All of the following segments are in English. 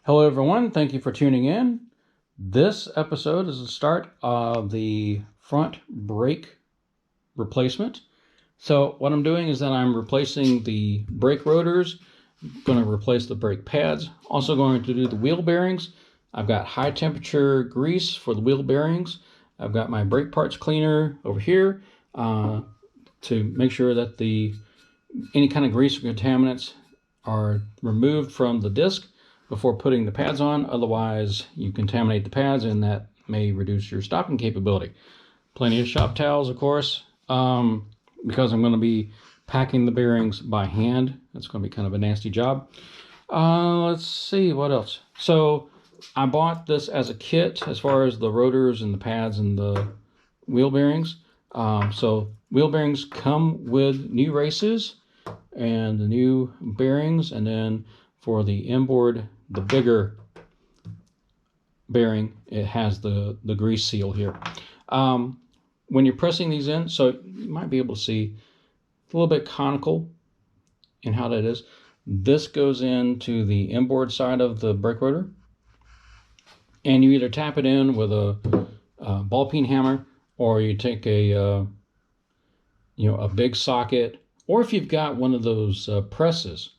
Hello everyone, thank you for tuning in. This episode is the start of the front brake replacement. So what I'm doing is that I'm replacing the brake rotors, going to replace the brake pads, also going to do the wheel bearings. I've got high temperature grease for the wheel bearings. I've got my brake parts cleaner over here to make sure that any kind of grease or contaminants are removed from the disc before putting the pads on. Otherwise, you contaminate the pads and that may reduce your stopping capability. Plenty of shop towels, of course, because I'm going to be packing the bearings by hand. That's going to be kind of a nasty job. Let's see, what else? So I bought this as a kit as far as the rotors and the pads and the wheel bearings. So wheel bearings come with new races and the new bearings, and then for the inboard, the bigger bearing, it has the grease seal here. When you're pressing these in, so you might be able to see it's a little bit conical in how that is. This goes into the inboard side of the brake rotor, and you either tap it in with a ball peen hammer, or you take a big socket, or if you've got one of those presses,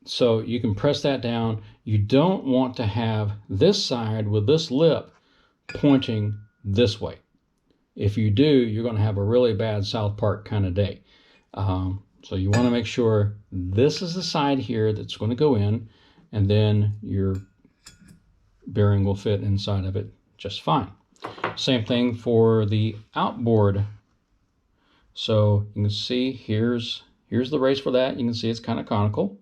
so you can press that down. You don't want to have this side with this lip pointing this way. If you do, you're going to have a really bad South Park kind of day. So you want to make sure this is the side here that's going to go in, and then your bearing will fit inside of it just fine. Same thing for the outboard. So you can see here's the race for that. You can see it's kind of conical.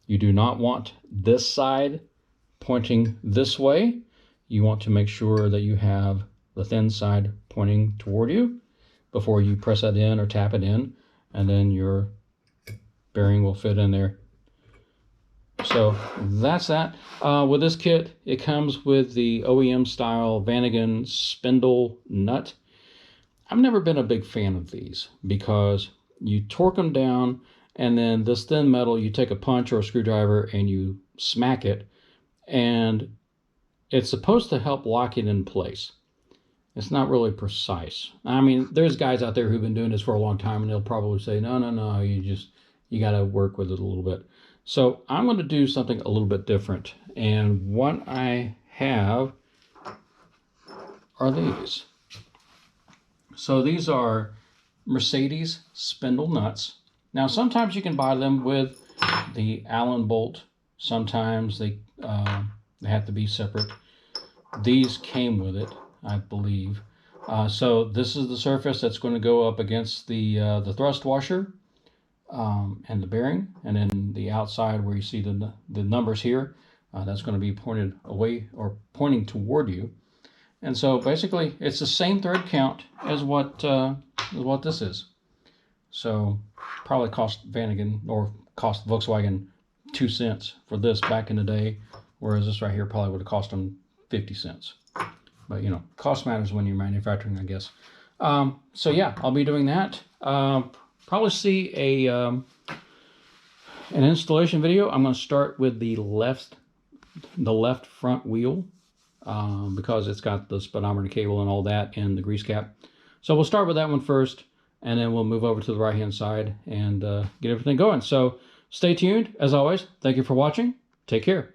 You do not want this side pointing this way. You want to make sure that you have the thin side pointing toward you before you press that in or tap it in, and then your bearing will fit in there. So that's that. With this kit, it comes with the OEM style Vanagon spindle nut. I've never been a big fan of these because you torque them down, and then this thin metal, you take a punch or a screwdriver and you smack it, and it's supposed to help lock it in place. It's not really precise. I mean, there's guys out there who've been doing this for a long time, and they'll probably say, no, you got to work with it a little bit. So I'm going to do something a little bit different, and what I have are these. So these are Mercedes spindle nuts. Now, sometimes you can buy them with the Allen bolt. Sometimes they have to be separate. These came with it, I believe. So this is the surface that's going to go up against the thrust washer and the bearing, and then the outside where you see the numbers here, that's going to be pointed away or pointing toward you. And so basically, it's the same thread count as what this is. So probably cost Vanagon or cost Volkswagen 2 cents for this back in the day, whereas this right here probably would have cost them 50 cents. But cost matters when you're manufacturing, I guess. So yeah, I'll be doing that. Probably see an installation video. I'm going to start with the left front wheel because it's got the speedometer cable and all that and the grease cap. So we'll start with that one first, and then we'll move over to the right-hand side and get everything going. So stay tuned. As always, thank you for watching. Take care.